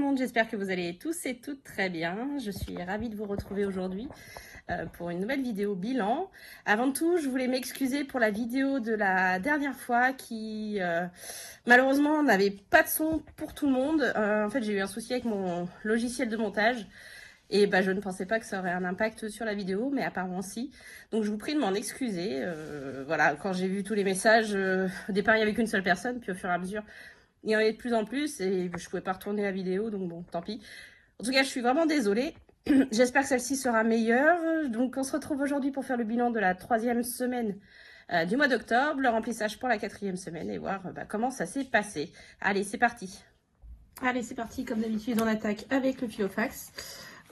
monde, j'espère que vous allez tous et toutes très bien. Je suis ravie de vous retrouver aujourd'hui pour une nouvelle vidéo bilan. Avant de tout, je voulais m'excuser pour la vidéo de la dernière fois qui malheureusement n'avait pas de son pour tout le monde. En fait, j'ai eu un souci avec mon logiciel de montage. Et je ne pensais pas que ça aurait un impact sur la vidéo, mais apparemment si. Donc je vous prie de m'en excuser. Voilà, quand j'ai vu tous les messages, au départ il n'y avait qu'une seule personne, puis au fur et à mesure, il y en avait de plus en plus et je pouvais pas retourner la vidéo, donc bon, tant pis. En tout cas, je suis vraiment désolée. J'espère que celle-ci sera meilleure. Donc on se retrouve aujourd'hui pour faire le bilan de la 3e semaine du mois d'octobre, le remplissage pour la 4e semaine et voir comment ça s'est passé. Allez, c'est parti. Allez, c'est parti, comme d'habitude, on attaque avec le Filofax.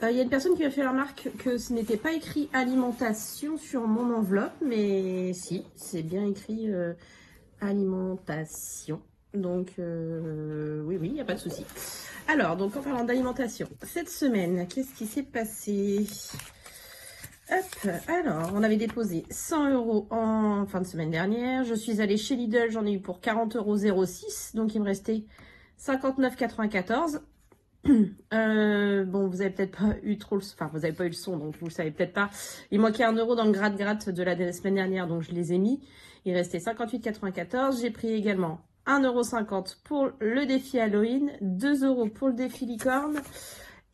Il y a une personne qui m'a fait la remarque que ce n'était pas écrit alimentation sur mon enveloppe, mais si, c'est bien écrit alimentation. Donc, oui, il n'y a pas de souci. Alors, donc en parlant d'alimentation, cette semaine, qu'est-ce qui s'est passé? Hop, alors, on avait déposé 100 € en fin de semaine dernière. Je suis allée chez Lidl, j'en ai eu pour 40,06 €, donc il me restait 59,94 €. Bon, vous avez peut-être pas eu trop le... Enfin, vous avez pas eu le son, donc vous le savez peut-être pas. Il manquait 1 € dans le gratte-gratte de la semaine dernière, donc je les ai mis. Il restait 58,94 €. J'ai pris également 1,50 € pour le défi Halloween, 2 € pour le défi licorne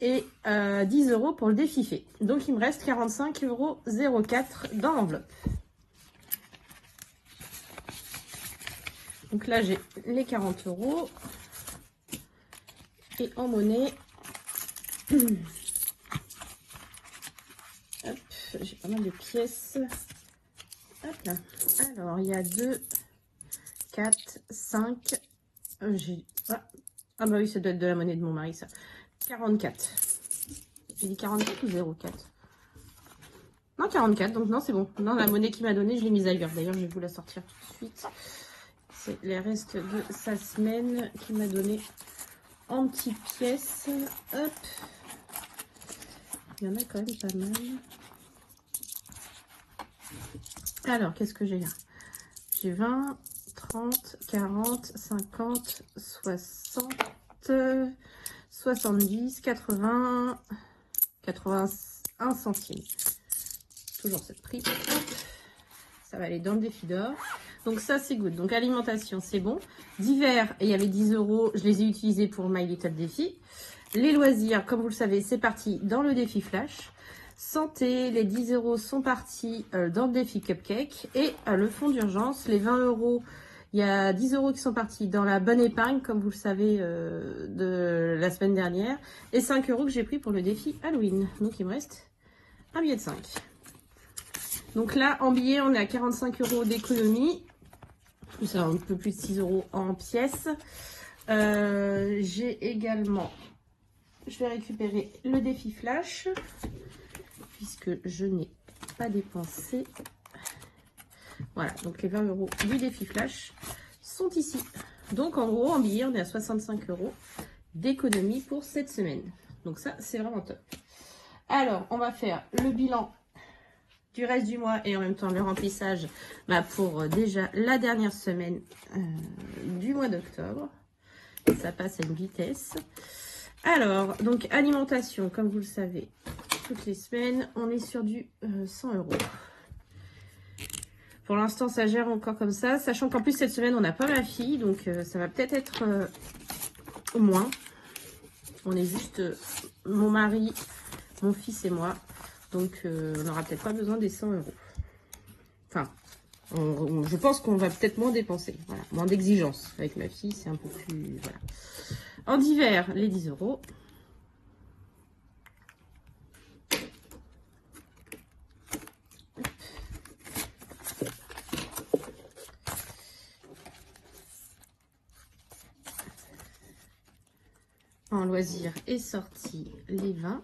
et 10 € pour le défi fée. Donc il me reste 45,04 € dans l'enveloppe. Donc là, j'ai les 40 €. Et en monnaie, hop, j'ai pas mal de pièces. Hop là. Alors, il y a 2, 4, 5. Ah bah oui, ça doit être de la monnaie de mon mari, ça. 44. J'ai dit 44 ou 04? Non, 44, donc non, c'est bon. Non, la monnaie qu'il m'a donnée, je l'ai mise ailleurs. D'ailleurs, je vais vous la sortir tout de suite. C'est les restes de sa semaine qu'il m'a donné en petites pièces. Hop. Il y en a quand même pas mal. Alors, qu'est-ce que j'ai là? J'ai 20, 30, 40, 50, 60, 70, 80, 81 centimes. Toujours cette prix. Ça va aller dans le défi d'or. Donc ça, c'est good. Donc alimentation, c'est bon. Divers, il y avait 10 €. Je les ai utilisés pour My Little Défi. Les loisirs, comme vous le savez, c'est parti dans le défi Flash. Santé, les 10 € sont partis dans le défi Cupcake. Et le fonds d'urgence, les 20 €, il y a 10 € qui sont partis dans la bonne épargne, comme vous le savez, de la semaine dernière. Et 5 € que j'ai pris pour le défi Halloween. Donc il me reste un billet de 5. Donc là, en billets, on est à 45 € d'économie. Plus un peu plus de 6 € en pièces. J'ai également... Je vais récupérer le défi Flash, puisque je n'ai pas dépensé. Voilà, donc les 20 € du défi Flash sont ici. Donc en gros, en billets, on est à 65 € d'économie pour cette semaine. Donc ça, c'est vraiment top. Alors, on va faire le bilan du reste du mois et en même temps le remplissage pour déjà la dernière semaine du mois d'octobre. Ça passe à une vitesse. Alors, donc alimentation, comme vous le savez, toutes les semaines, on est sur du 100 €. Pour l'instant, ça gère encore comme ça, sachant qu'en plus cette semaine, on n'a pas ma fille, donc ça va peut-être être au moins. On est juste mon mari, mon fils et moi, donc on n'aura peut-être pas besoin des 100 €. Enfin, je pense qu'on va peut-être moins dépenser, voilà, moins d'exigence. Avec ma fille, c'est un peu plus... Voilà. En divers, les 10 €. En loisir est sorti les 20.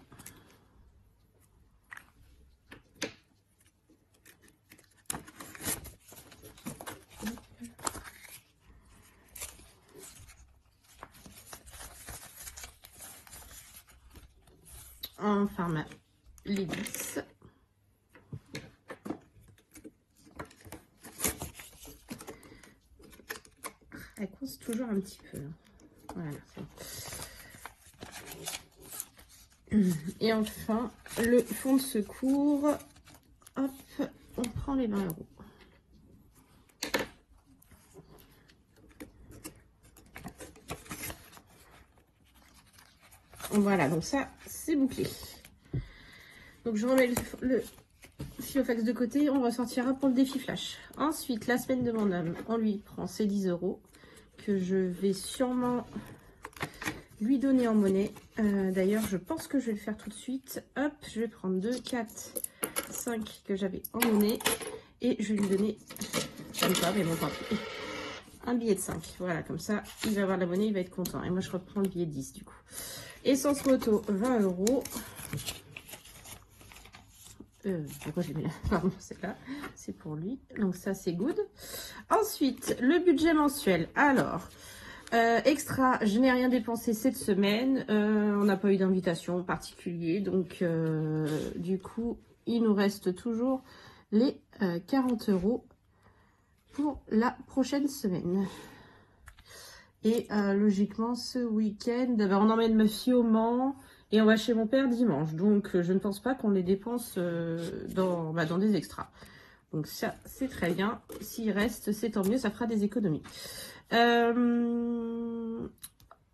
En pharma, les 10. Elle coince toujours un petit peu. Voilà. Et enfin, le fonds de secours. Hop, on prend les 20 €. Voilà, donc ça, c'est bouclé. Donc je remets le Filofax de côté, on ressortira pour le défi flash. Ensuite, la semaine de mon homme, on lui prend ses 10 € que je vais sûrement lui donner en monnaie. D'ailleurs, je pense que je vais le faire tout de suite. Hop, je vais prendre 2, 4, 5 que j'avais en monnaie et je vais lui donner, j'aime pas, mais bon, tant pis, un billet de 5. Voilà, comme ça, il va avoir la monnaie, il va être content. Et moi, je reprends le billet de 10 du coup. Essence moto, 20 €. Pourquoi j'ai mis là? Pardon, c'est là. C'est pour lui. Donc ça, c'est good. Ensuite, le budget mensuel. Alors, extra, je n'ai rien dépensé cette semaine. On n'a pas eu d'invitation particulier. Donc, du coup, il nous reste toujours les 40 € pour la prochaine semaine. Et logiquement, ce week-end, on emmène ma fille au Mans et on va chez mon père dimanche. Donc, je ne pense pas qu'on les dépense dans des extras. Donc, ça, c'est très bien. S'il reste, c'est tant mieux, ça fera des économies.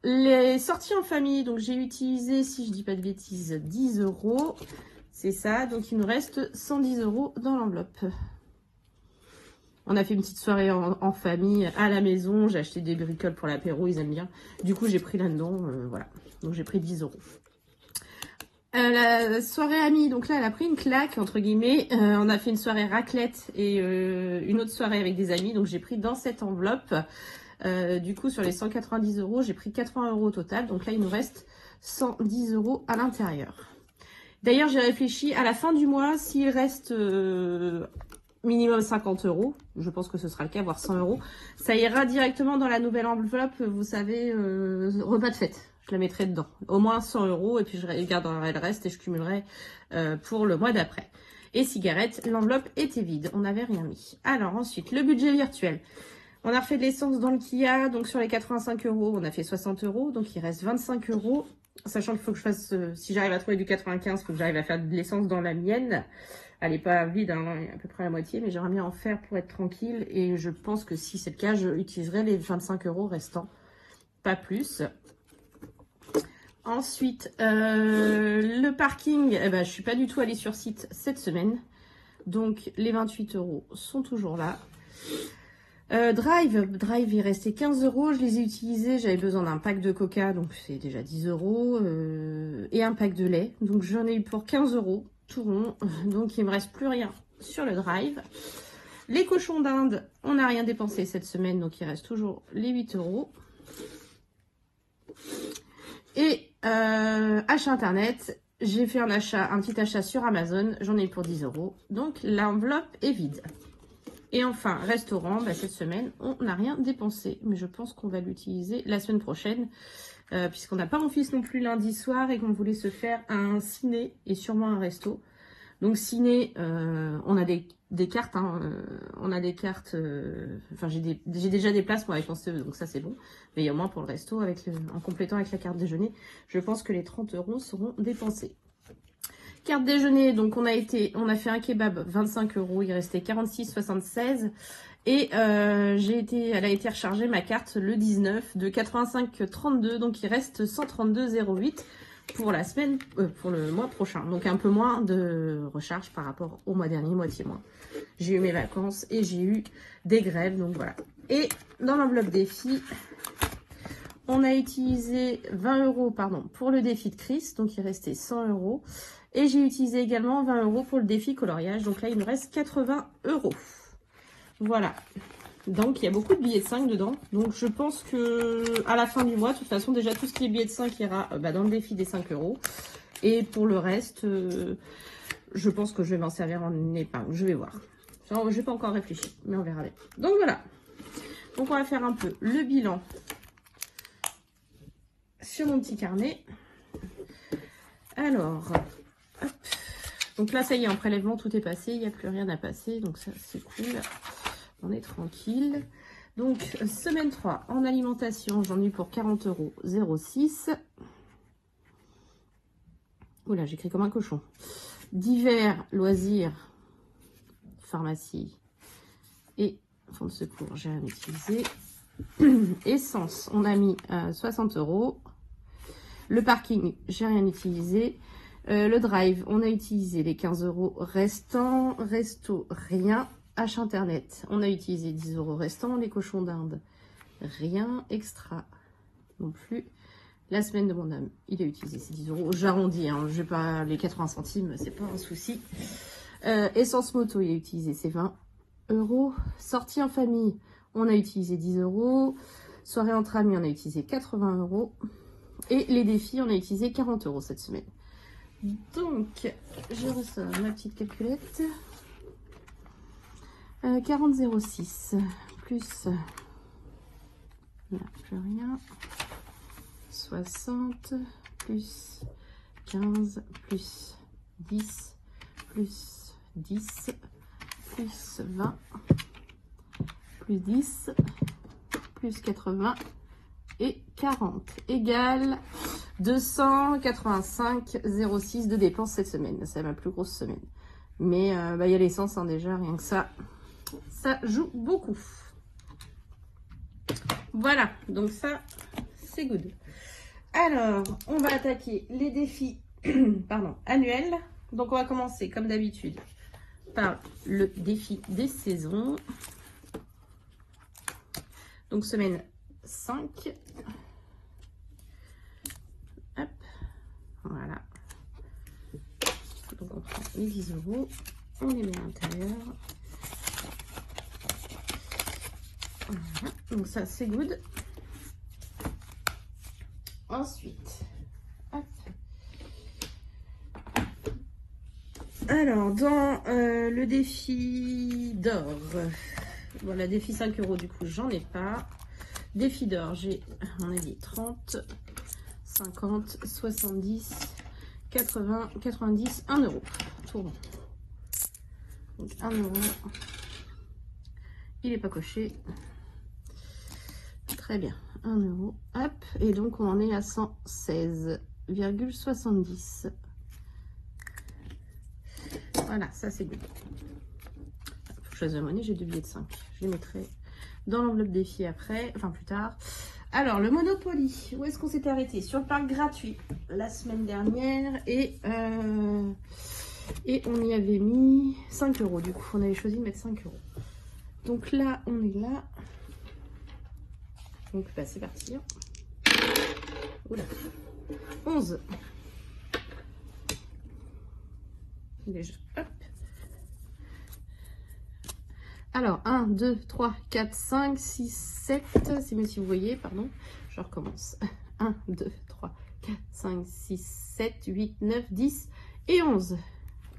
Les sorties en famille, donc j'ai utilisé, si je dis pas de bêtises, 10 €. C'est ça, donc il nous reste 110 € dans l'enveloppe. On a fait une petite soirée en famille à la maison. J'ai acheté des bricoles pour l'apéro, ils aiment bien. Du coup, j'ai pris là-dedans, voilà. Donc, j'ai pris 10 €. La soirée amie, donc là, elle a pris une claque, entre guillemets. On a fait une soirée raclette et une autre soirée avec des amis. Donc, j'ai pris dans cette enveloppe. Du coup, sur les 190 €, j'ai pris 80 € au total. Donc là, il nous reste 110 € à l'intérieur. D'ailleurs, j'ai réfléchi à la fin du mois, s'il reste minimum 50 €, je pense que ce sera le cas, voire 100 €, ça ira directement dans la nouvelle enveloppe, vous savez, repas de fête. Je la mettrai dedans. Au moins 100 € et puis je garderai le reste et je cumulerai pour le mois d'après. Et cigarettes, l'enveloppe était vide, on n'avait rien mis. Alors ensuite, le budget virtuel. On a refait de l'essence dans le Kia, donc sur les 85 €, on a fait 60 €, donc il reste 25 €. Sachant qu'il faut que je fasse, si j'arrive à trouver du 95, il faut que j'arrive à faire de l'essence dans la mienne. Elle n'est pas vide, hein, à peu près la moitié, mais j'aimerais bien en faire pour être tranquille. Et je pense que si c'est le cas, je utiliserai les 25 € restants, pas plus. Ensuite, le parking, je ne suis pas du tout allée sur site cette semaine. Donc, les 28 € sont toujours là. Drive, il restait 15 €, je les ai utilisés, j'avais besoin d'un pack de coca, donc c'est déjà 10 €, et un pack de lait, donc j'en ai eu pour 15 €, tout rond, donc il me reste plus rien sur le drive. Les cochons d'Inde, on n'a rien dépensé cette semaine, donc il reste toujours les 8 €. Et achat internet, j'ai fait un petit achat sur Amazon, j'en ai eu pour 10 €, donc l'enveloppe est vide. Et enfin, restaurant, cette semaine, on n'a rien dépensé. Mais je pense qu'on va l'utiliser la semaine prochaine. Puisqu'on n'a pas mon fils non plus lundi soir et qu'on voulait se faire un ciné et sûrement un resto. Donc ciné, on a des cartes. Hein, on a des cartes. Enfin, j'ai déjà des places moi avec mon CE, donc ça c'est bon. Mais au moins pour le resto, en complétant avec la carte déjeuner, je pense que les 30 € seront dépensés. Carte déjeuner, donc on a fait un kebab, 25 €, il restait 46,76 et elle a été rechargée ma carte le 19 de 85,32, donc il reste 132,08 pour la semaine, pour le mois prochain, donc un peu moins de recharge par rapport au mois dernier, moitié moins. J'ai eu mes vacances et j'ai eu des grèves, donc voilà. Et dans l'enveloppe défi, on a utilisé 20 € pour le défi de Chris, donc il restait 100 €. Et j'ai utilisé également 20 € pour le défi coloriage. Donc là, il me reste 80 €. Voilà. Donc, il y a beaucoup de billets de 5 dedans. Donc, je pense que à la fin du mois, de toute façon, déjà, tout ce qui est billets de 5 ira dans le défi des 5 €. Et pour le reste, je pense que je vais m'en servir en épingle. Je vais voir. Je n'ai pas encore réfléchi, mais on verra bien. Donc, voilà. Donc, on va faire un peu le bilan sur mon petit carnet. Alors... hop. Donc là, ça y est, en prélèvement, tout est passé. Il n'y a plus rien à passer. Donc ça, c'est cool. On est tranquille. Donc, semaine 3, en alimentation, j'en ai eu pour 40 €, 0,6. Oula, j'écris comme un cochon. Divers, loisirs, pharmacie et fonds de secours, j'ai rien utilisé. Essence, on a mis 60 €. Le parking, j'ai rien utilisé. Le drive, on a utilisé les 15 € restants. Resto, rien. H internet, on a utilisé 10 € restants. Les cochons d'Inde, rien. Extra, non plus. La semaine de mon homme, il a utilisé ses 10 €. J'arrondis, hein, je vais pas les 80 centimes, c'est pas un souci. Essence moto, il a utilisé ses 20 €. Sortie en famille, on a utilisé 10 €. Soirée entre amis, on a utilisé 80 €. Et les défis, on a utilisé 40 € cette semaine. Donc, je ressors ma petite calculette. 40,06 plus... Là, plus rien. 60 plus 15 plus 10 plus 10 plus 20 plus 10 plus 80 et 40 égale 285,06 de dépenses cette semaine. C'est ma plus grosse semaine. Mais il y a l'essence, hein, déjà, rien que ça joue beaucoup. Voilà, donc ça, c'est good. Alors, on va attaquer les défis pardon, annuels. Donc, on va commencer, comme d'habitude, par le défi des saisons. Donc, semaine 5. Hop, voilà. Donc, on prend les 10 €, on les met à l'intérieur. Voilà. Donc, ça, c'est good. Ensuite, hop. Alors, dans le défi d'or, voilà, défi 5 € du coup, j'en ai pas. Défi d'or, j'ai, on a dit 30, 50, 70, 80, 90, 1 €. Tout rond. Donc 1 €. Il n'est pas coché. Très bien. 1 €. Hop. Et donc, on en est à 116,70. Voilà, ça c'est good. Il faut que je choisisse la monnaie, j'ai 2 billets de 5. Je les mettrai dans l'enveloppe défi après, enfin plus tard. Alors, le Monopoly, où est-ce qu'on s'était arrêté? Sur le parc gratuit la semaine dernière. Et on y avait mis 5 € du coup. On avait choisi de mettre 5 €. Donc là, on est là. Donc, bah, c'est parti. Oula. 11. Déjà, hop. Alors, 1, 2, 3, 4, 5, 6, 7. C'est mieux si vous voyez, pardon. Je recommence. 1, 2, 3, 4, 5, 6, 7, 8, 9, 10 et 11.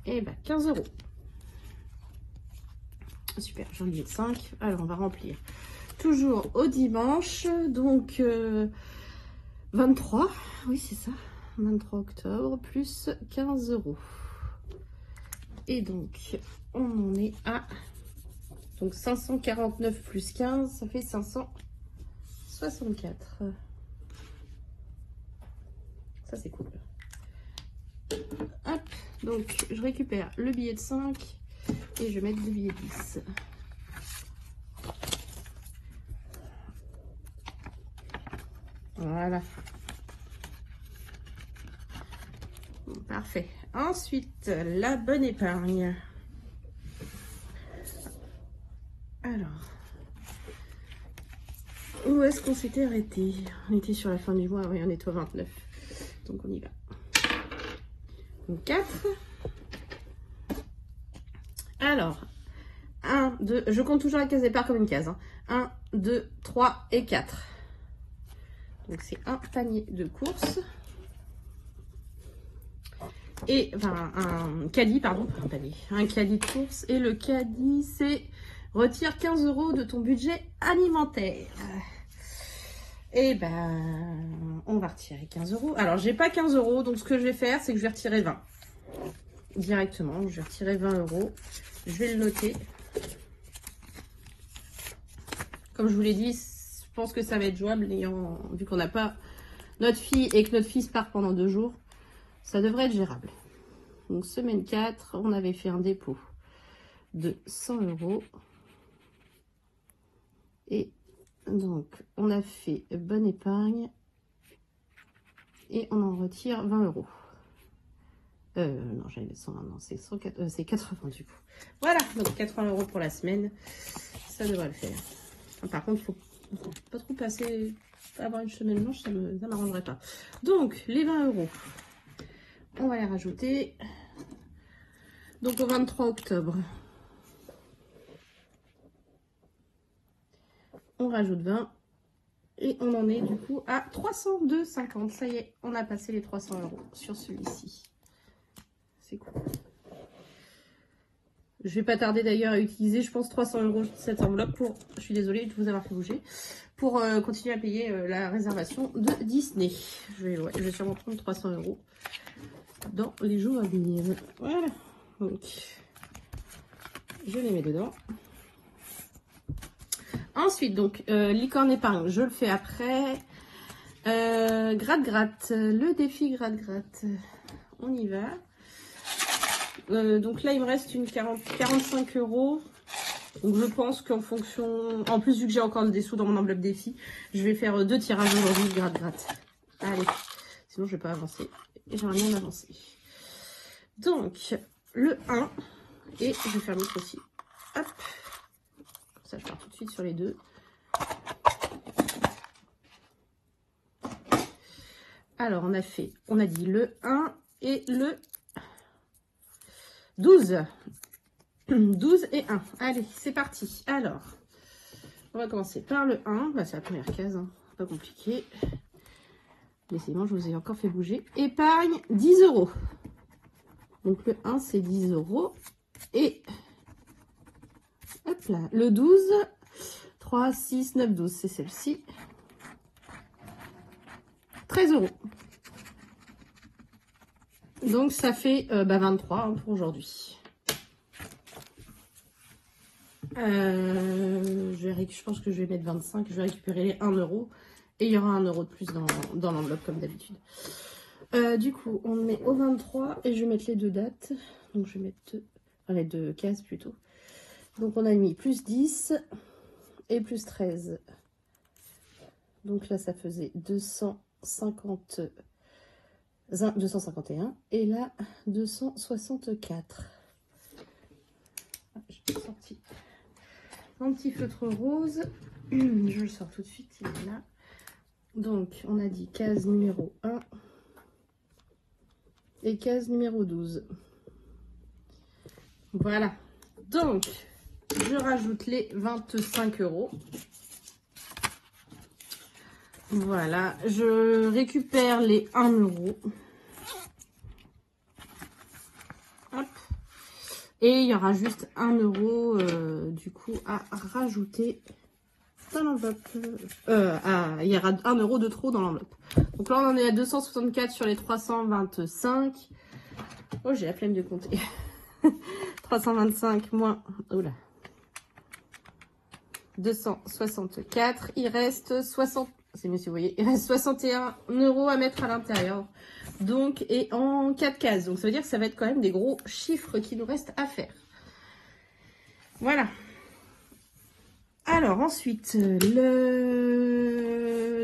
Et bah, 15 €. Super, j'en ai 5. Alors, on va remplir. Toujours au dimanche, donc 23, oui c'est ça, 23 octobre, plus 15 €. Et donc, on en est à donc 549 plus 15, ça fait 564. Ça c'est cool. Hop, donc je récupère le billet de 5 et je vais mettre 2 billets de 10. Voilà. Parfait. Ensuite, la bonne épargne. Alors, où est-ce qu'on s'était arrêté? On était sur la fin du mois, oui, on est au 29. Donc, on y va. Donc, 4. Alors, 1, 2, je compte toujours la case départ comme une case. Hein. 1, 2, 3 et 4. Donc, c'est un panier de courses. Et, enfin, un caddie, pardon, pas un panier. Un caddie de courses. Et le caddie, c'est retire 15 € de ton budget alimentaire. Et ben, on va retirer 15 €. Alors, j'ai pas 15 €, donc ce que je vais faire, c'est que je vais retirer 20. Directement, je vais retirer 20 €. Je vais le noter. Comme je vous l'ai dit, je pense que ça va être jouable, vu qu'on n'a pas notre fille et que notre fils part pendant 2 jours. Ça devrait être gérable. Donc semaine 4, on avait fait un dépôt de 100 €. Et donc on a fait bonne épargne. Et on en retire 20 €. Non, j'allais mettre 120, non, c'est 80 du coup. Voilà, donc 80 € pour la semaine. Ça devrait le faire. Par contre, il faut pas trop passer, avoir une semaine blanche, ça m'arrangerait pas. Donc, les 20 €, on va les rajouter. Donc, au 23 octobre, on rajoute 20. Et on en est du coup à 302,50. Ça y est, on a passé les 300 € sur celui-ci. C'est cool. Je vais pas tarder d'ailleurs à utiliser, je pense, 300 € de cette enveloppe pour, je suis désolée de vous avoir fait bouger, pour continuer à payer la réservation de Disney. Je vais sûrement prendre 300 € dans les jours à venir. Voilà. Donc, je les mets dedans. Ensuite, donc, licorne épargne, je le fais après. Gratte-gratte, le défi gratte-gratte. On y va. Donc là, il me reste une 45 €. Donc je pense qu'en fonction... En plus, vu que j'ai encore des sous dans mon enveloppe défi, je vais faire 2 tirages aujourd'hui de gratte-gratte. Allez, sinon je vais pas avancer. Et j'aimerais bien avancer. Donc, le 1. Et je vais faire l'autre aussi. Hop. Comme ça, je pars tout de suite sur les deux. Alors, on a dit le 1 et le 12. 12 et 1. Allez, c'est parti. Alors, on va commencer par le 1. Bah, c'est la première case, hein. Pas compliqué. Décidément, je vous ai encore fait bouger. Épargne, 10 €. Donc, le 1, c'est 10 €. Et, hop là, le 12, 3, 6, 9, 12, c'est celle-ci. 13 €. Donc, ça fait 23 hein, pour aujourd'hui. Je pense que je vais mettre 25. Je vais récupérer les 1 €. Et il y aura 1 € de plus dans l'enveloppe, comme d'habitude. Du coup, on met au 23. Et je vais mettre les deux dates. Donc, je vais mettre les deux cases plutôt. Donc, on a mis plus 10 et plus 13. Donc là, ça faisait 251. Et là, 264. J'ai sorti mon petit feutre rose. Je le sors tout de suite, il est là. Donc, on a dit case numéro 1 et case numéro 12. Voilà. Donc, je rajoute les 25 €. Voilà. Je récupère les 1 €. Hop. Et il y aura juste 1 € du coup à rajouter dans l'enveloppe. Il y aura 1 € de trop dans l'enveloppe. Donc là, on en est à 264 sur les 325. Oh, j'ai la flemme de compter. 325 moins... Oh là. 264. Il reste 60... C'est mieux si vous voyez. Il reste 61 € à mettre à l'intérieur. Donc, et en 4 cases. Donc, ça veut dire que ça va être quand même des gros chiffres qui nous restent à faire. Voilà. Alors, ensuite, le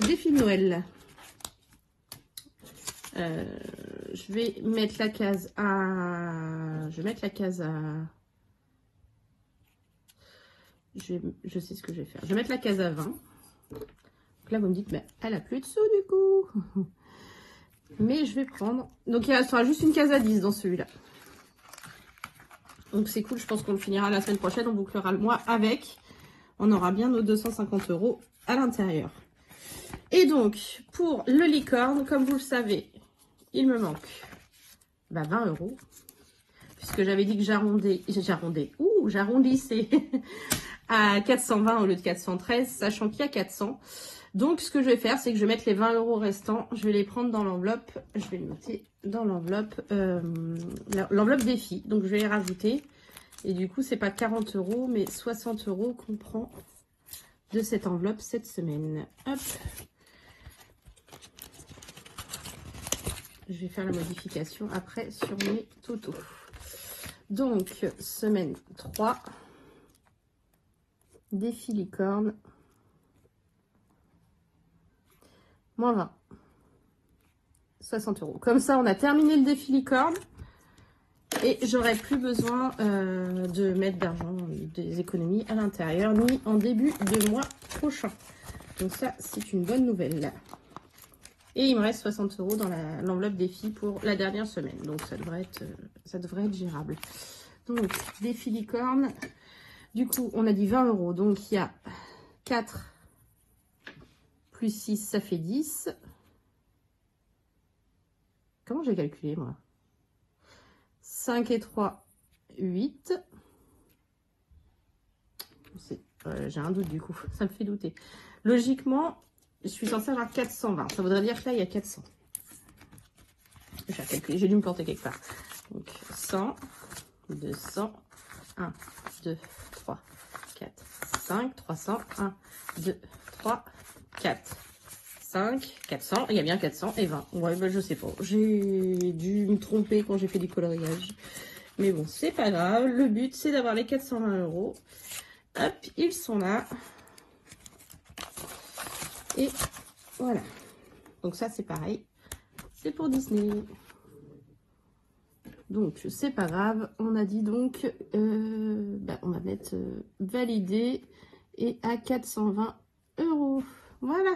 défi de Noël. Je vais mettre la case à... Je sais ce que je vais faire. Je vais mettre la case à 20. Donc là, vous me dites, mais elle a plus de sous du coup. Mais je vais prendre... Donc, il restera juste une case à 10 dans celui-là. Donc, c'est cool. Je pense qu'on le finira la semaine prochaine. On bouclera le mois avec. On aura bien nos 250 € à l'intérieur. Et donc, pour le licorne, comme vous le savez, il me manque 20 €. Puisque j'avais dit que j'arrondissais à 420 au lieu de 413, sachant qu'il y a 400. Donc, ce que je vais faire, c'est que je vais mettre les 20 € restants. Je vais les prendre dans l'enveloppe. Je vais les noter dans l'enveloppe défi. Donc, je vais les rajouter. Et du coup, c'est pas 40 €, mais 60 € qu'on prend de cette enveloppe cette semaine. Hop. je vais faire la modification après sur mes totaux. Donc, semaine 3, défi licorne, moins 20, 60 €. Comme ça, on a terminé le défi licorne et j'aurai plus besoin de mettre d'argent, des économies à l'intérieur, ni en début de mois prochain. Donc ça, c'est une bonne nouvelle. Et il me reste 60 € dans l'enveloppe défi pour la dernière semaine. Donc ça devrait être gérable. Donc, défi licorne. Du coup, on a dit 20 €. Donc, il y a 4 plus 6, ça fait 10. Comment j'ai calculé, moi? 5 et 3, 8. J'ai un doute, du coup. Ça me fait douter. Logiquement, je suis censée avoir 420. Ça voudrait dire que là, il y a 400. Je vais calculer. J'ai dû me planter quelque part. Donc, 100, 200, 1, 2, 3, 4, 5, 300, 1, 2, 3, 4, 5, 400. Il y a bien 400 et 20. Ouais, bah, je sais pas. J'ai dû me tromper quand j'ai fait du coloriage. Mais bon, c'est pas grave. Le but, c'est d'avoir les 420 €. Hop, ils sont là. Et voilà. Donc ça, c'est pareil. C'est pour Disney. Donc, c'est pas grave. On a dit donc, on va mettre validé et à 420 €. Voilà.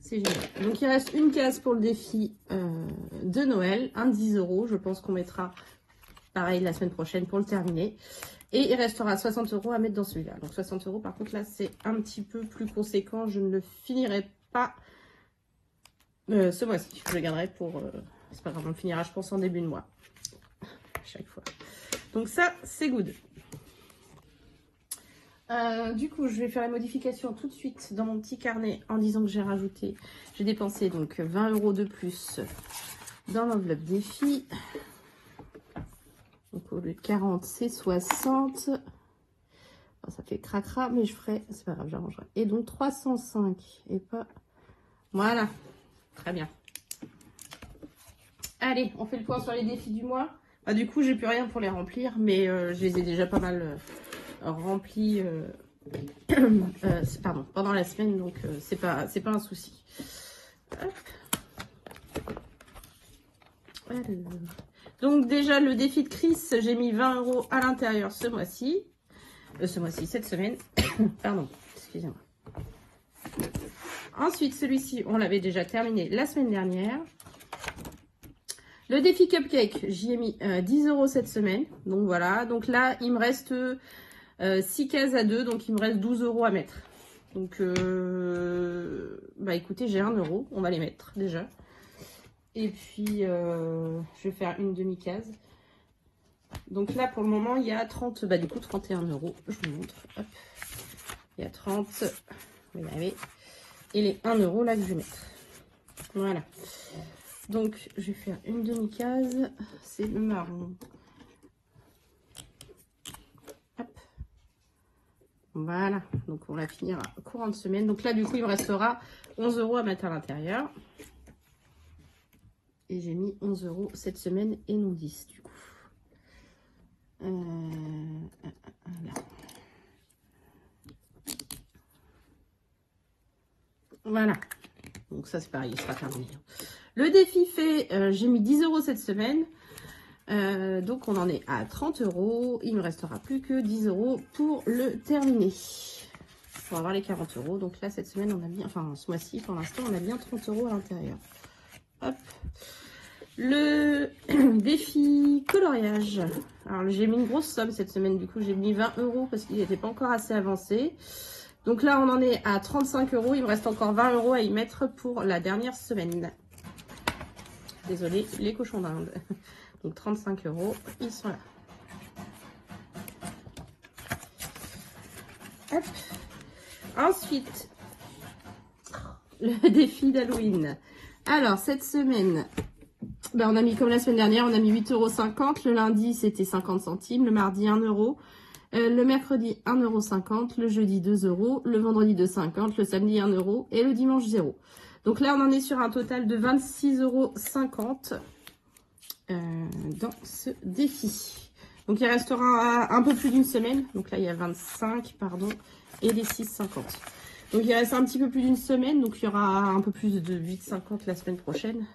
C'est génial. Donc, il reste une case pour le défi de Noël. Un 10 €. Je pense qu'on mettra pareil la semaine prochaine pour le terminer. Et il restera 60 € à mettre dans celui-là. Donc 60 €, par contre, là, c'est un petit peu plus conséquent. Je ne le finirai pas ce mois-ci. Je le garderai pour... c'est pas grave, on le finira, je pense, en début de mois. À chaque fois. Donc ça, c'est good. Du coup, je vais faire la modification tout de suite dans mon petit carnet en disant que j'ai dépensé donc 20 € de plus dans l'enveloppe défi. Donc au lieu de 40, c'est 60. Alors, ça fait cracra, mais je ferai, c'est pas grave, j'arrangerai. Et donc 305 et pas... Voilà, très bien. Allez, on fait le point sur les défis du mois. Bah, du coup, j'ai plus rien pour les remplir, mais je les ai déjà pas mal remplis pendant la semaine, donc c'est pas un souci. Hop. Alors. Donc déjà, le défi de Chris, j'ai mis 20 € à l'intérieur ce mois-ci. Cette semaine. Pardon, excusez-moi. Ensuite, celui-ci, on l'avait déjà terminé la semaine dernière. Le défi Cupcake, j'y ai mis 10 € cette semaine. Donc voilà, donc là, il me reste 6 cases à 2, donc il me reste 12 € à mettre. Donc, bah écoutez, j'ai 1 €, on va les mettre déjà. Et puis, je vais faire une demi-case. Donc là, pour le moment, il y a 30, bah du coup, 31 €. Je vous montre. Hop. Il y a 30, vous voyez, et les 1 € là que je vais mettre. Voilà. Donc, je vais faire une demi-case. C'est le marron. Hop. Voilà. Donc, on va finir courant de semaine. Donc là, du coup, il me restera 11 € à mettre à l'intérieur. Et j'ai mis 11 € cette semaine et non 10 du coup. Là. Voilà. Donc ça c'est pareil, il sera terminé. Le défi fait, j'ai mis 10 € cette semaine. Donc on en est à 30 €. Il me restera plus que 10 € pour le terminer. Pour avoir les 40 €. Donc là cette semaine on a bien, enfin ce mois-ci pour l'instant on a bien 30 € à l'intérieur. Hop. Le défi coloriage. Alors j'ai mis une grosse somme cette semaine, du coup j'ai mis 20 € parce qu'il n'était pas encore assez avancé. Donc là on en est à 35 €, il me reste encore 20 € à y mettre pour la dernière semaine. Désolée, les cochons d'Inde. Donc 35 €, ils sont là. Hop. Ensuite, le défi d'Halloween. Alors cette semaine... Ben, on a mis comme la semaine dernière, on a mis 8,50 €. Le lundi, c'était 50 centimes. Le mardi, 1 €. Le mercredi, 1,50 €. Le jeudi, 2 €. Le vendredi, 2,50 €. Le samedi, 1 € et le dimanche, 0. Donc là, on en est sur un total de 26,50 € dans ce défi. Donc il restera un peu plus d'une semaine. Donc là, il y a 25, pardon, et les 6,50 €. Donc il reste un petit peu plus d'une semaine. Donc il y aura un peu plus de 8,50 € la semaine prochaine.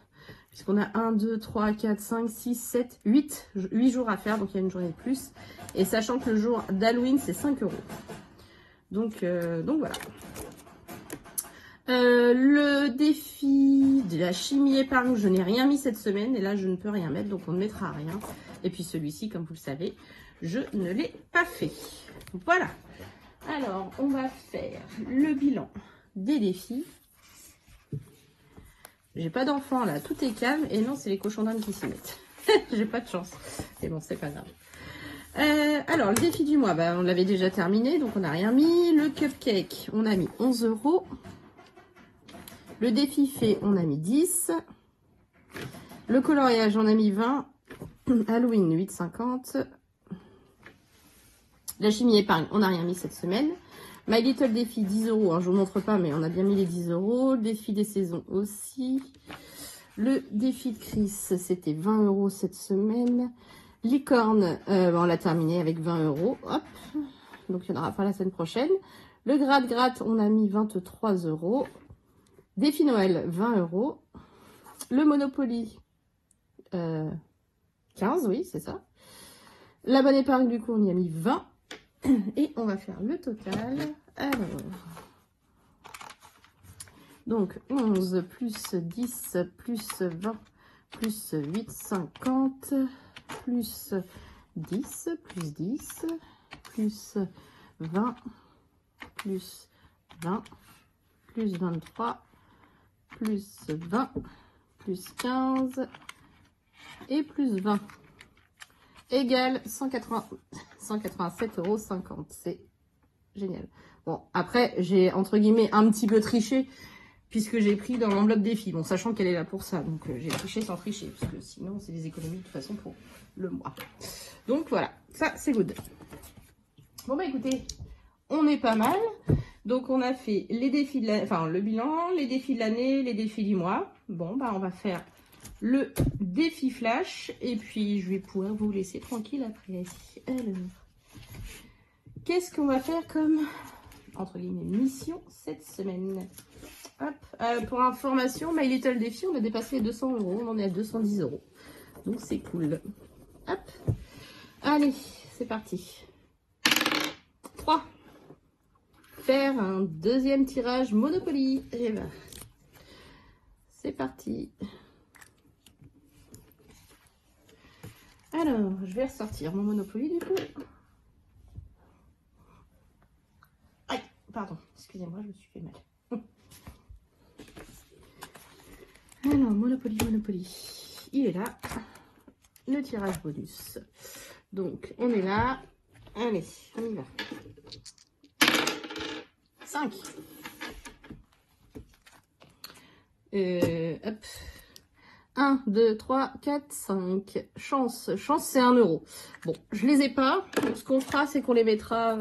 Puisqu'on a 1, 2, 3, 4, 5, 6, 7, 8 jours à faire. Donc il y a une journée de plus. Et sachant que le jour d'Halloween, c'est 5 €. Donc voilà. Le défi de la chimie épargne, je n'ai rien mis cette semaine. Et là, je ne peux rien mettre. Donc on ne mettra rien. Et puis celui-ci, comme vous le savez, je ne l'ai pas fait. Voilà. Alors, on va faire le bilan des défis. J'ai pas d'enfant là, tout est calme. Et non, c'est les cochons d'Inde qui s'y mettent. J'ai pas de chance. Mais bon, c'est pas grave. Alors, le défi du mois, bah, on l'avait déjà terminé, donc on n'a rien mis. Le cupcake, on a mis 11 €. Le défi fait, on a mis 10. Le coloriage, on a mis 20. Halloween, 8,50 €. La chimie épargne, on n'a rien mis cette semaine. My Little Défi, 10 €. Alors, je ne vous montre pas, mais on a bien mis les 10 €. Le défi des saisons aussi. Le défi de Chris, c'était 20 € cette semaine. Licorne, on l'a terminé avec 20 €. Hop. Donc, il n'y en aura pas la semaine prochaine. Le gratte-gratte, on a mis 23 €. Défi Noël, 20 €. Le Monopoly, 15, oui, c'est ça. La bonne épargne, du coup, on y a mis 20. Et on va faire le total. Alors, donc 11 plus 10 plus 20 plus 8, 50 plus 10 plus 10 plus 20 plus 20 plus 23 plus 20 plus 15 et plus 20 égale 187,50 €. C'est génial. Bon, après, j'ai entre guillemets un petit peu triché puisque j'ai pris dans l'enveloppe défi. Bon, sachant qu'elle est là pour ça. Donc, j'ai triché sans tricher parce que sinon, c'est des économies de toute façon pour le mois. Donc, voilà. Ça, c'est good. Bon, bah écoutez, on est pas mal. Donc, on a fait les défis de l'année, enfin, le bilan, les défis de l'année, les défis du mois. Bon, bah, on va faire le défi flash et puis je vais pouvoir vous laisser tranquille après. Alors, qu'est-ce qu'on va faire comme entre guillemets mission cette semaine? Hop, pour information, My Little Défi, on a dépassé les 200 €, on en est à 210 €, donc c'est cool. Hop, allez, c'est parti. 3. Faire un deuxième tirage Monopoly. Et ben, c'est parti. Alors, je vais ressortir mon Monopoly du coup. Aïe, pardon, excusez-moi, je me suis fait mal. Alors, Monopoly, il est là. Le tirage bonus. Donc, on est là. Allez, on y va. 5. Hop. 1, 2, 3, 4, 5. Chance. Chance, c'est 1 €. Bon, je les ai pas. Donc, ce qu'on fera, c'est qu'on les mettra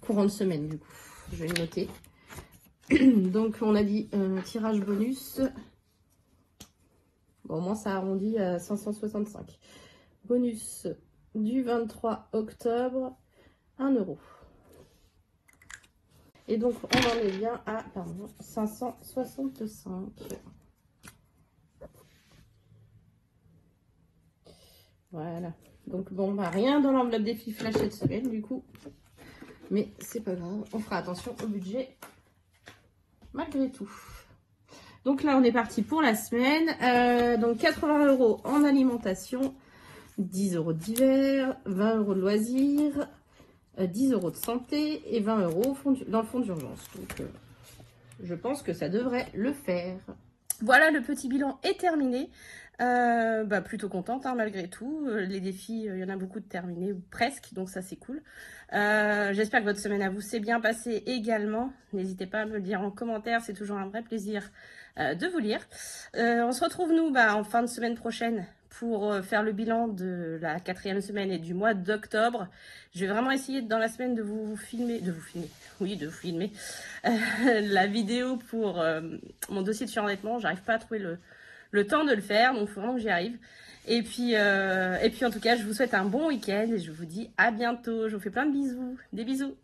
courant de semaine, du coup. Je vais les noter. Donc, on a dit tirage bonus. Bon, moi, ça arrondit à 565. Bonus du 23 octobre, 1 €. Et donc, on en est bien à 565. Voilà. Donc, bon, bah, rien dans l'enveloppe défi flash cette semaine, du coup. Mais c'est pas grave. On fera attention au budget, malgré tout. Donc là, on est parti pour la semaine. Donc, 80 € en alimentation, 10 € d'hiver, 20 € de loisirs, 10 € de santé et 20 € dans le fonds d'urgence. Donc, je pense que ça devrait le faire. Voilà, le petit bilan est terminé. Plutôt contente hein, malgré tout. Les défis, il y en a beaucoup de terminés, ou presque, donc ça c'est cool. J'espère que votre semaine à vous s'est bien passée également. N'hésitez pas à me le dire en commentaire, c'est toujours un vrai plaisir de vous lire. On se retrouve nous en fin de semaine prochaine pour faire le bilan de la 4e semaine et du mois d'octobre. Je vais vraiment essayer dans la semaine de vous filmer, la vidéo pour mon dossier de surendettement. J'arrive pas à trouver le temps de le faire, donc il faut vraiment que j'y arrive. Et puis en tout cas, je vous souhaite un bon week-end et je vous dis à bientôt. Je vous fais plein de bisous. Des bisous.